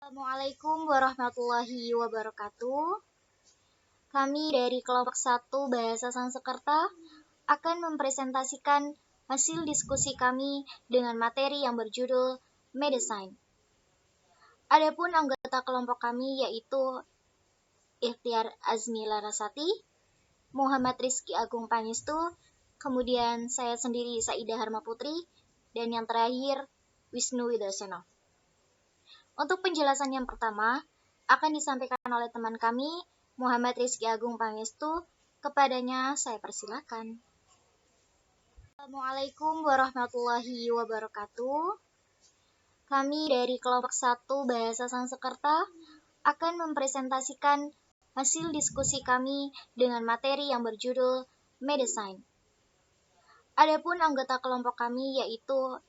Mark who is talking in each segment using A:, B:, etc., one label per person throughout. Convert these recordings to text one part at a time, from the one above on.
A: Assalamualaikum warahmatullahi wabarakatuh. Kami dari kelompok 1 Bahasa Sanskerta akan mempresentasikan hasil diskusi kami dengan materi yang berjudul Medicine. Adapun anggota kelompok kami yaitu Ikhtiar Azmi Larasati, Muhammad Rizky Agung Pangestu, kemudian saya sendiri Saidah Harma Putri, dan yang terakhir Wisnu Widarsono. Untuk penjelasan yang pertama akan disampaikan oleh teman kami, Muhammad Rizky Agung Pangestu. Kepadanya saya persilakan. Assalamualaikum warahmatullahi wabarakatuh. Kami dari kelompok 1 Bahasa Sanskerta akan mempresentasikan hasil diskusi kami dengan materi yang berjudul Medicine. Adapun anggota kelompok kami yaitu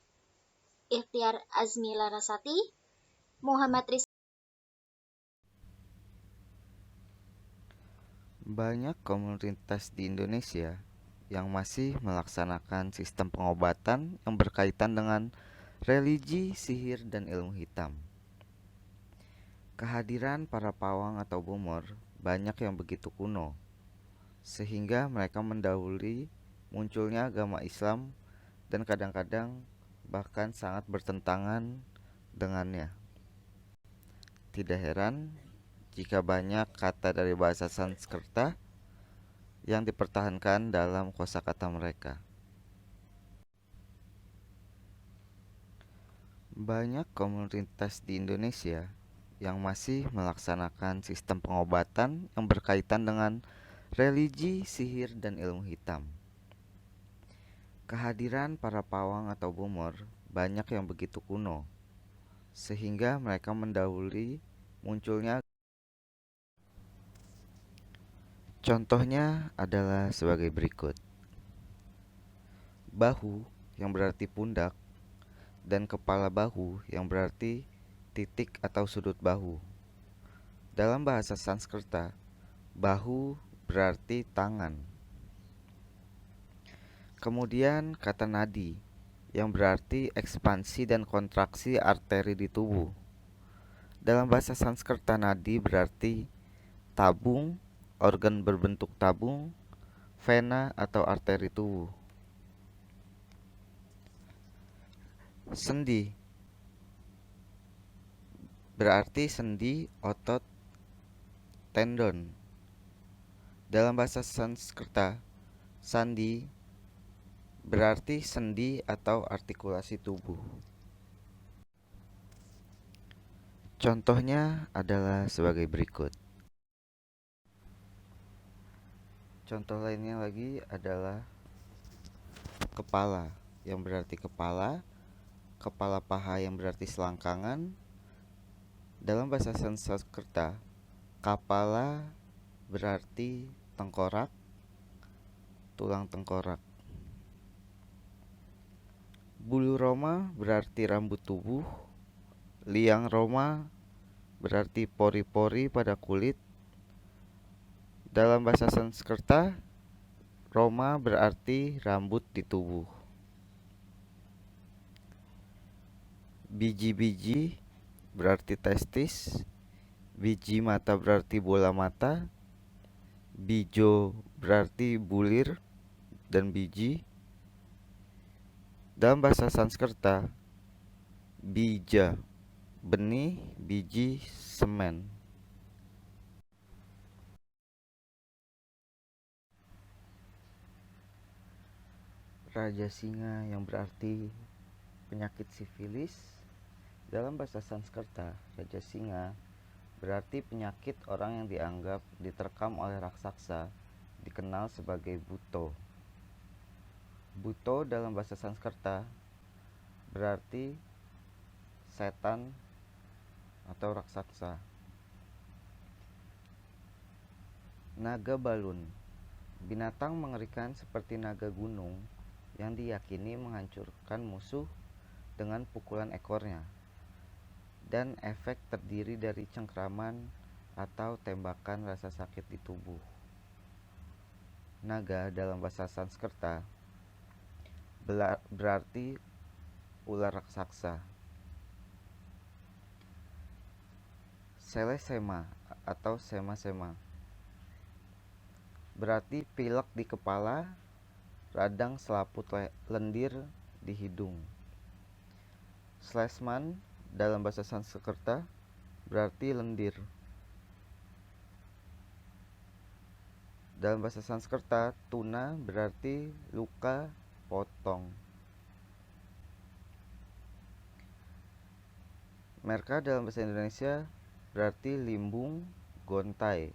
A: Ikhtiar Azmi Larasati, Muhammad Rizky.
B: Banyak komunitas di Indonesia yang masih melaksanakan sistem pengobatan yang berkaitan dengan religi, sihir, dan ilmu hitam. Kehadiran para pawang atau bumur banyak yang begitu kuno, sehingga mereka mendahului munculnya agama Islam dan kadang-kadang bahkan sangat bertentangan dengannya. Tidak heran jika banyak kata dari bahasa Sanskerta yang dipertahankan dalam kosakata mereka. Banyak komunitas di Indonesia yang masih melaksanakan sistem pengobatan yang berkaitan dengan religi, sihir, dan ilmu hitam. Kehadiran para pawang atau bumur banyak yang begitu kuno, sehingga mereka mendahului munculnya. Contohnya adalah sebagai berikut. Bahu yang berarti pundak dan kepala bahu yang berarti titik atau sudut bahu. Dalam bahasa Sanskerta, bahu berarti tangan. Kemudian kata nadi yang berarti ekspansi dan kontraksi arteri di tubuh. Dalam bahasa Sanskerta, nadi berarti tabung, organ berbentuk tabung, vena atau arteri tubuh. Sendi berarti sendi, otot, tendon. Dalam bahasa Sanskerta, sandi berarti sendi atau artikulasi tubuh. Contohnya adalah sebagai berikut. Contoh lainnya lagi adalah kepala yang berarti kepala, kepala paha yang berarti selangkangan. Dalam bahasa Sanskerta, kapala berarti tengkorak, tulang tengkorak. Bulu roma berarti rambut tubuh, liang roma berarti pori-pori pada kulit. Dalam bahasa Sanskerta, roma berarti rambut di tubuh. Biji-biji berarti testis, biji mata berarti bola mata, bijo berarti bulir dan biji. Dalam bahasa Sanskerta, bija benih, biji, semen. Raja singa yang berarti penyakit sifilis. Dalam bahasa Sanskerta, raja singa berarti penyakit orang yang dianggap diterkam oleh raksasa, dikenal sebagai buto. Buto dalam bahasa Sanskerta berarti setan atau raksasa. Naga balun, binatang mengerikan seperti naga gunung yang diyakini menghancurkan musuh dengan pukulan ekornya, dan efek terdiri dari cengkraman atau tembakan rasa sakit di tubuh. Naga dalam bahasa Sanskerta berarti ular raksasa. selesema atau sema-sema. Berarti pilek di kepala, radang selaput lendir di hidung. Slesman dalam bahasa Sanskerta berarti lendir. Dalam bahasa Sanskerta, tuna berarti luka, potong. Merka dalam bahasa Indonesia berarti limbung, gontai.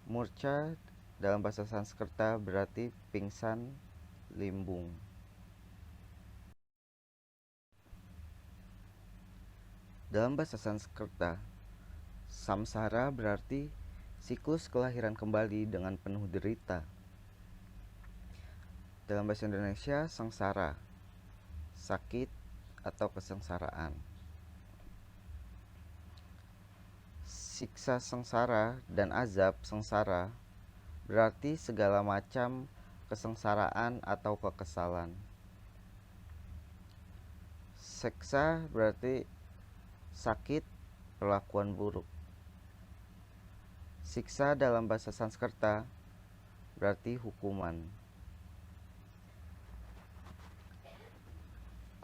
B: Murca dalam bahasa Sanskerta berarti pingsan, limbung. Dalam bahasa Sanskerta, samsara berarti siklus kelahiran kembali dengan penuh derita. Dalam bahasa Indonesia, sengsara, sakit atau kesengsaraan. Siksa sengsara dan azab sengsara berarti segala macam kesengsaraan atau kekesalan. Seksa berarti sakit, perlakuan buruk. Siksa dalam bahasa Sanskerta berarti hukuman.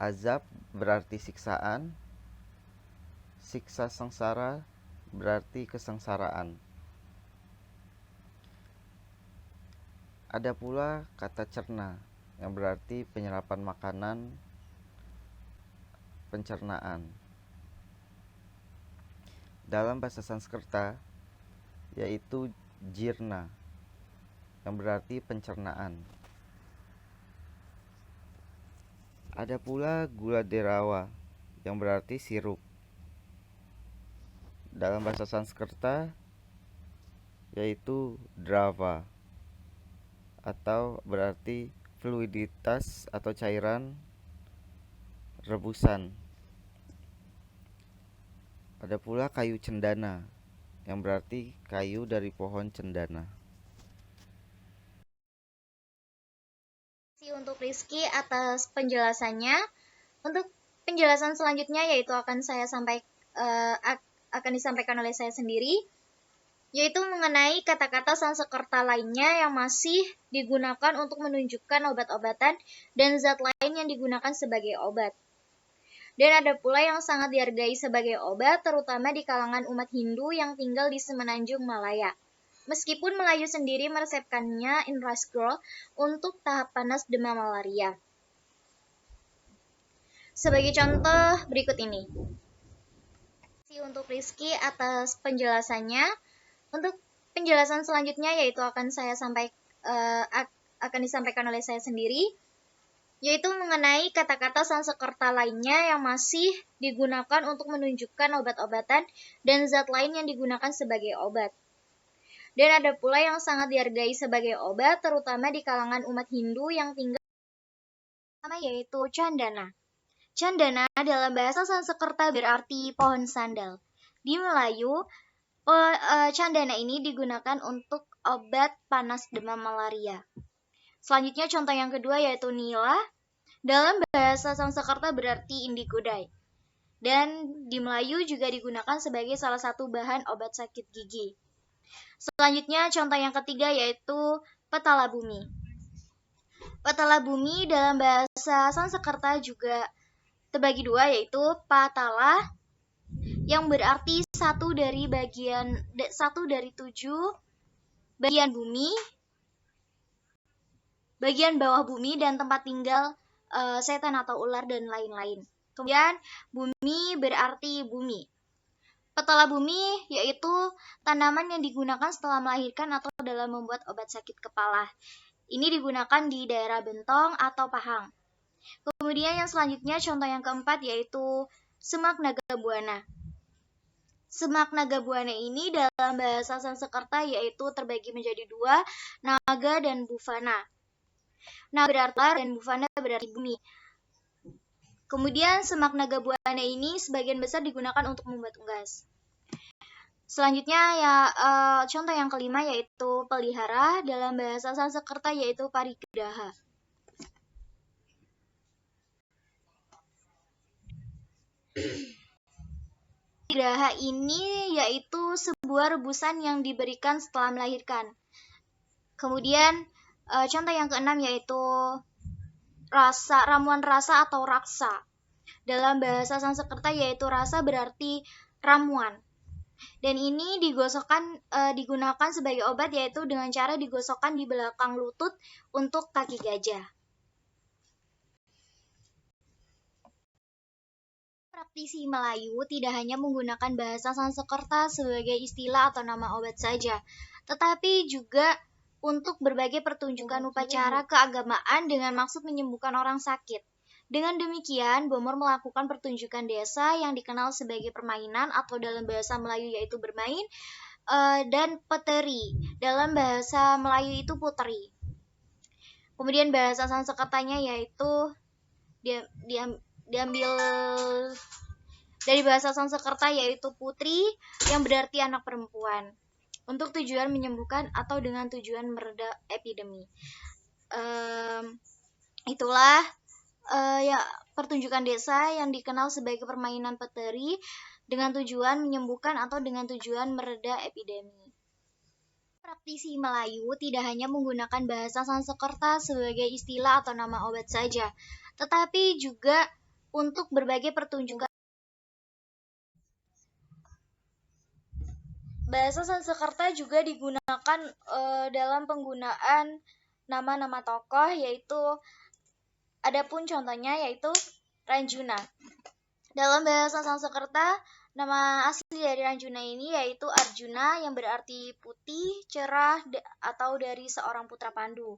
B: Azab berarti siksaan. Siksa sengsara berarti kesengsaraan. Ada pula kata cerna yang berarti penyerapan makanan, pencernaan. Dalam bahasa Sanskerta yaitu jirna yang berarti pencernaan. Ada pula gula derawa yang berarti sirup. Dalam bahasa Sanskerta yaitu drava atau berarti fluiditas atau cairan rebusan. Ada pula kayu cendana yang berarti kayu dari pohon cendana.
A: Terima kasih untuk Rizky atas penjelasannya. Untuk penjelasan selanjutnya yaitu akan disampaikan oleh saya sendiri, yaitu mengenai kata-kata Sanskerta lainnya yang masih digunakan untuk menunjukkan obat-obatan dan zat lain yang digunakan sebagai obat. Dan ada pula yang sangat dihargai sebagai obat, terutama di kalangan umat Hindu yang tinggal di Semenanjung Malaya. Meskipun Melayu sendiri meresepkannya in rice growl untuk tahap panas demam malaria. Sebagai contoh berikut ini. Terima kasih untuk Rizky atas penjelasannya. Untuk penjelasan selanjutnya yaitu akan disampaikan oleh saya sendiri, yaitu mengenai kata-kata Sanskerta lainnya yang masih digunakan untuk menunjukkan obat-obatan dan zat lain yang digunakan sebagai obat. Dan ada pula yang sangat dihargai sebagai obat, terutama di kalangan umat Hindu yang tinggal yaitu candana. Candana dalam bahasa Sanskerta berarti pohon sandal. Di Melayu, candana ini digunakan untuk obat panas demam malaria. Selanjutnya contoh yang kedua yaitu nila. Dalam bahasa Sanskerta berarti indigo dye. Dan di Melayu juga digunakan sebagai salah satu bahan obat sakit gigi. Selanjutnya contoh yang ketiga yaitu petala bumi. Petala bumi dalam bahasa Sanskerta juga terbagi dua yaitu patala yang berarti satu dari 7 bagian bumi, bagian bawah bumi dan tempat tinggal setan atau ular dan lain-lain. Kemudian bumi berarti bumi. Petala bumi yaitu tanaman yang digunakan setelah melahirkan atau dalam membuat obat sakit kepala. Ini digunakan di daerah Bentong atau Pahang. Kemudian yang selanjutnya contoh yang keempat yaitu semak naga buana. Semak naga buana ini dalam bahasa Sanskerta yaitu terbagi menjadi dua, naga dan bufana. Naga berarti ular dan bufana berarti bumi. Kemudian semak naga buana ini sebagian besar digunakan untuk membuat unggas. Selanjutnya contoh yang kelima yaitu pelihara dalam bahasa Sanskerta yaitu parigraha. Graha ini yaitu sebuah rebusan yang diberikan setelah melahirkan. Kemudian contoh yang keenam yaitu ramuan rasa atau raksa. Dalam bahasa Sanskerta yaitu rasa berarti ramuan. Dan ini digunakan sebagai obat yaitu dengan cara digosokkan di belakang lutut untuk kaki gajah. Praktisi Melayu tidak hanya menggunakan bahasa Sanskerta sebagai istilah atau nama obat saja, tetapi juga untuk berbagai pertunjukan upacara keagamaan dengan maksud menyembuhkan orang sakit. Dengan demikian, Bomor melakukan pertunjukan desa yang dikenal sebagai permainan atau dalam bahasa Melayu yaitu bermain, dan peteri. Dalam bahasa Melayu itu putri. Kemudian bahasa Sanskertanya yaitu diambil dari bahasa Sanskerta yaitu putri yang berarti anak perempuan. Untuk tujuan menyembuhkan atau dengan tujuan mereda epidemi. Itulah ya pertunjukan desa yang dikenal sebagai permainan peteri dengan tujuan menyembuhkan atau dengan tujuan mereda epidemi. Praktisi Melayu tidak hanya menggunakan bahasa Sanskerta sebagai istilah atau nama obat saja, tetapi juga untuk berbagai pertunjukan. Bahasa Sanskerta juga digunakan dalam penggunaan nama-nama tokoh, yaitu adapun contohnya yaitu Ranjuna. Dalam bahasa Sanskerta, nama asli dari Ranjuna ini yaitu Arjuna yang berarti putih, cerah, atau dari seorang putra Pandu.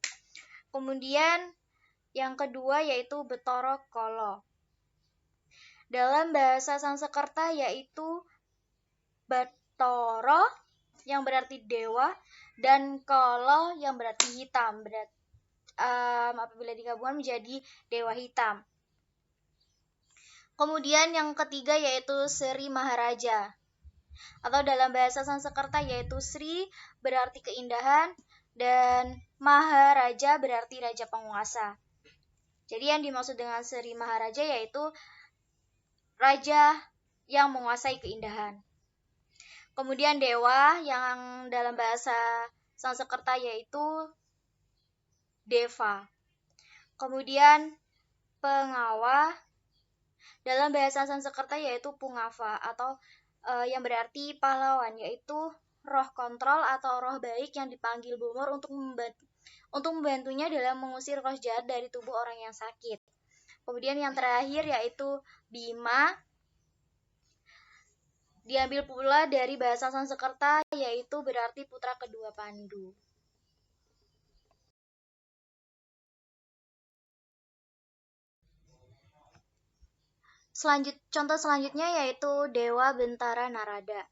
A: Kemudian yang kedua yaitu Betoro Kolo. Dalam bahasa Sanskerta yaitu Batoro yang berarti dewa dan Kolo yang berarti hitam. Apabila digabungkan menjadi dewa hitam. Kemudian yang ketiga yaitu Sri Maharaja. Atau dalam bahasa Sanskerta yaitu Sri berarti keindahan dan Maharaja berarti raja penguasa. Jadi yang dimaksud dengan Sri Maharaja yaitu raja yang menguasai keindahan. Kemudian dewa yang dalam bahasa Sanskerta yaitu Deva. Kemudian pengawa dalam bahasa Sanskerta yaitu Pungava atau yang berarti pahlawan, yaitu roh kontrol atau roh baik yang dipanggil Bomor untuk membantunya dalam mengusir roh jahat dari tubuh orang yang sakit. Kemudian yang terakhir yaitu Bima, diambil pula dari bahasa Sanskerta yaitu berarti putra kedua Pandu. Contoh selanjutnya yaitu Dewa Bentara Narada.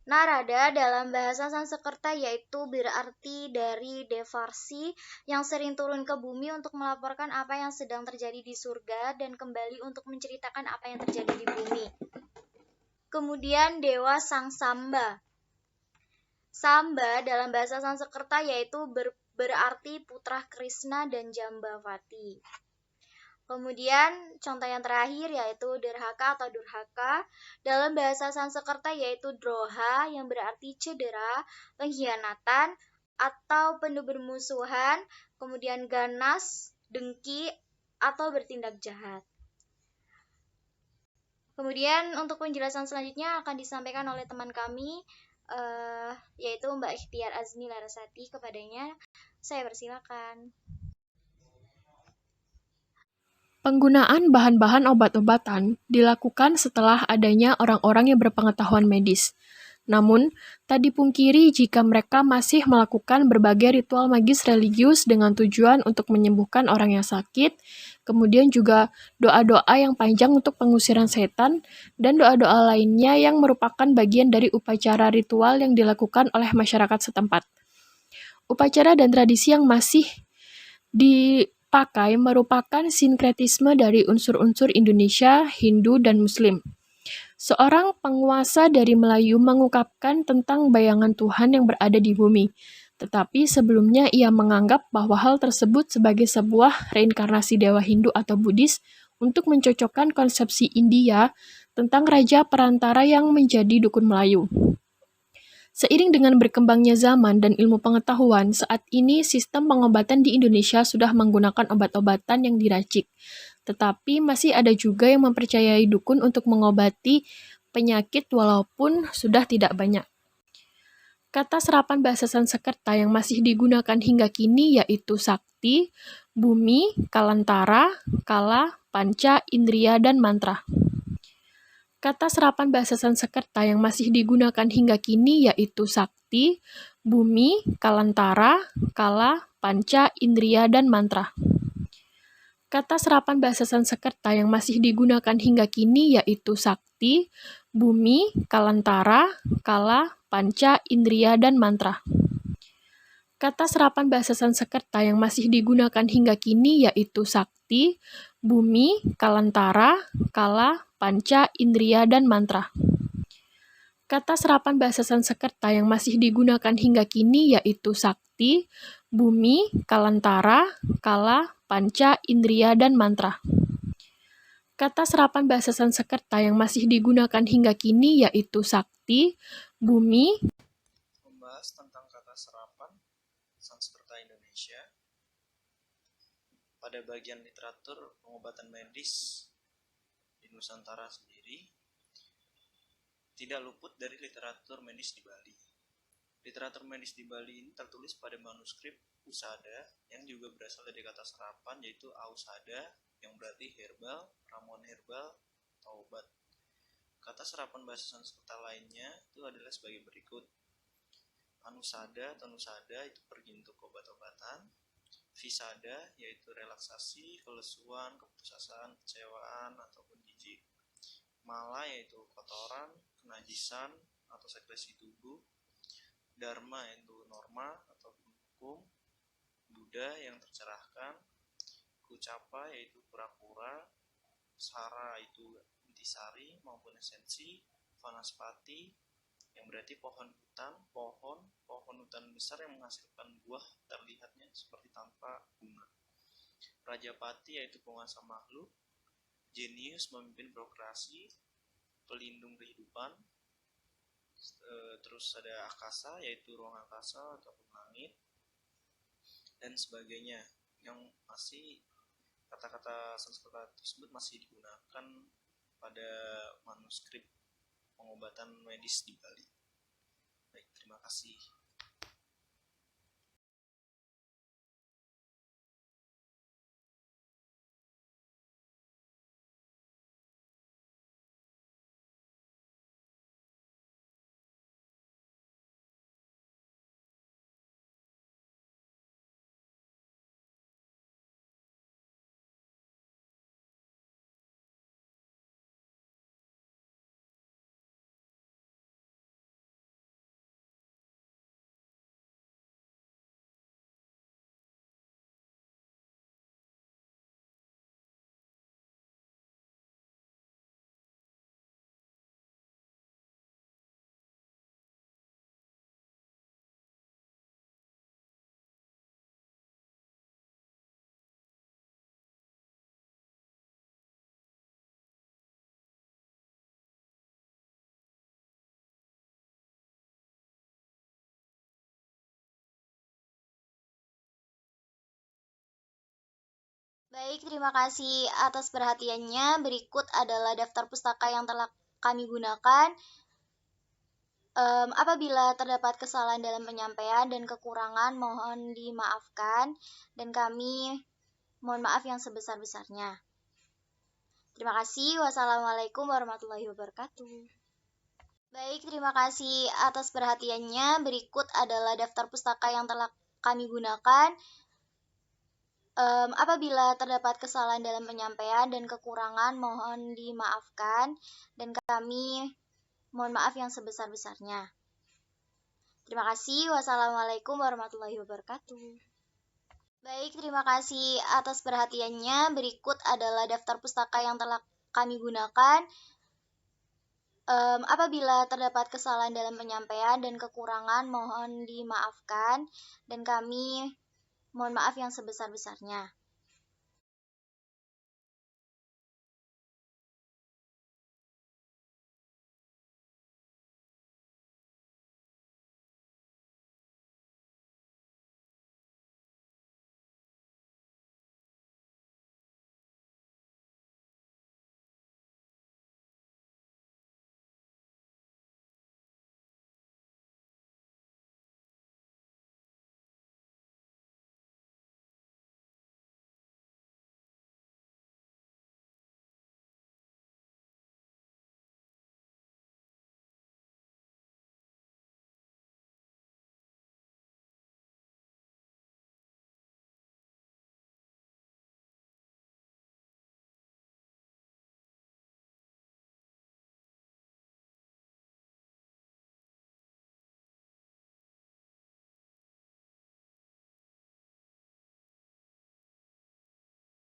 A: Narada dalam bahasa Sanskerta yaitu berarti dari Devarsi yang sering turun ke bumi untuk melaporkan apa yang sedang terjadi di surga dan kembali untuk menceritakan apa yang terjadi di bumi. Kemudian Dewa Sang Samba. Samba dalam bahasa Sanskerta yaitu berarti putra Krishna dan Jambavati. Kemudian contoh yang terakhir yaitu Derhaka atau Durhaka. Dalam bahasa Sanskerta yaitu Droha yang berarti cedera, pengkhianatan, atau penuh bermusuhan. Kemudian ganas, dengki, atau bertindak jahat. Kemudian untuk penjelasan selanjutnya akan disampaikan oleh teman kami, yaitu Mbak Ikhtiar Azmi Larasati. Kepadanya saya persilakan.
C: Penggunaan bahan-bahan obat-obatan dilakukan setelah adanya orang-orang yang berpengetahuan medis. Namun, tak dipungkiri jika mereka masih melakukan berbagai ritual magis religius dengan tujuan untuk menyembuhkan orang yang sakit, kemudian juga doa-doa yang panjang untuk pengusiran setan, dan doa-doa lainnya yang merupakan bagian dari upacara ritual yang dilakukan oleh masyarakat setempat. Upacara dan tradisi yang masih dipakai merupakan sinkretisme dari unsur-unsur Indonesia, Hindu, dan Muslim. Seorang penguasa dari Melayu mengungkapkan tentang bayangan Tuhan yang berada di bumi, tetapi sebelumnya ia menganggap bahwa hal tersebut sebagai sebuah reinkarnasi dewa Hindu atau Buddhis untuk mencocokkan konsepsi India tentang raja perantara yang menjadi dukun Melayu. Seiring dengan berkembangnya zaman dan ilmu pengetahuan, saat ini sistem pengobatan di Indonesia sudah menggunakan obat-obatan yang diracik. Tetapi masih ada juga yang mempercayai dukun untuk mengobati penyakit walaupun sudah tidak banyak. Kata serapan bahasa Sanskerta yang masih digunakan hingga kini yaitu sakti, bumi, kalantara, kala, panca, indria, dan mantra. Kata serapan bahasa Sanskerta yang masih digunakan hingga kini yaitu sakti, bumi, kalantara, kala, panca, indria, dan mantra. Kata serapan bahasa Sanskerta yang masih digunakan hingga kini yaitu sakti, bumi, kalantara, kala, panca, indria, dan mantra. Kata serapan bahasa Sanskerta yang masih digunakan hingga kini yaitu sakti, bumi, kalantara, kala, panca, indria, dan mantra. Kata serapan bahasa Sanskerta yang masih digunakan hingga kini yaitu sakti, bumi, kalantara, kala, panca, indria, dan mantra. Kata serapan bahasa Sanskerta yang masih digunakan hingga kini yaitu sakti, bumi.
D: Membahas tentang kata serapan Sanskerta Indonesia pada bagian literatur pengobatan medis di Nusantara sendiri tidak luput dari literatur medis di Bali. Literatur medis di Bali ini tertulis pada manuskrip Usada yang juga berasal dari kata serapan yaitu Ausada yang berarti herbal, ramuan herbal, atau obat. Kata serapan bahasa Sanskerta lainnya itu adalah sebagai berikut. Anusada atau nusada itu pergi untuk obat-obatan. Visada yaitu relaksasi, kelesuan, keputusasaan, kecewaan, ataupun jijik. Mala yaitu kotoran, kenajisan, atau sekresi tubuh. Dharma yaitu norma ataupun hukum. Buddha yang tercerahkan. Kucapa yaitu pura-pura. Sara itu intisari maupun esensi. Vanaspati yang berarti pohon hutan besar yang menghasilkan buah terlihatnya seperti tanpa bunga. Rajapati yaitu penguasa makhluk. Jenius memimpin prokrasi, pelindung kehidupan. Terus ada akasa yaitu ruang angkasa ataupun langit dan sebagainya, yang masih kata-kata Sanskerta tersebut masih digunakan pada manuskrip pengobatan medis di Bali. Baik, terima kasih.
A: Baik, terima kasih atas perhatiannya. Berikut adalah daftar pustaka yang telah kami gunakan. Apabila terdapat kesalahan dalam penyampaian dan kekurangan, mohon dimaafkan. Dan kami mohon maaf yang sebesar-besarnya. Terima kasih. Wassalamualaikum warahmatullahi wabarakatuh. Baik, terima kasih atas perhatiannya. Berikut adalah daftar pustaka yang telah kami gunakan. Apabila terdapat kesalahan dalam penyampaian dan kekurangan, mohon dimaafkan. Dan kami mohon maaf yang sebesar-besarnya. Terima kasih. Wassalamualaikum warahmatullahi wabarakatuh. Baik, terima kasih atas perhatiannya. Berikut adalah daftar pustaka yang telah kami gunakan. Apabila terdapat kesalahan dalam penyampaian dan kekurangan, mohon dimaafkan. Dan kami mohon maaf yang sebesar-besarnya.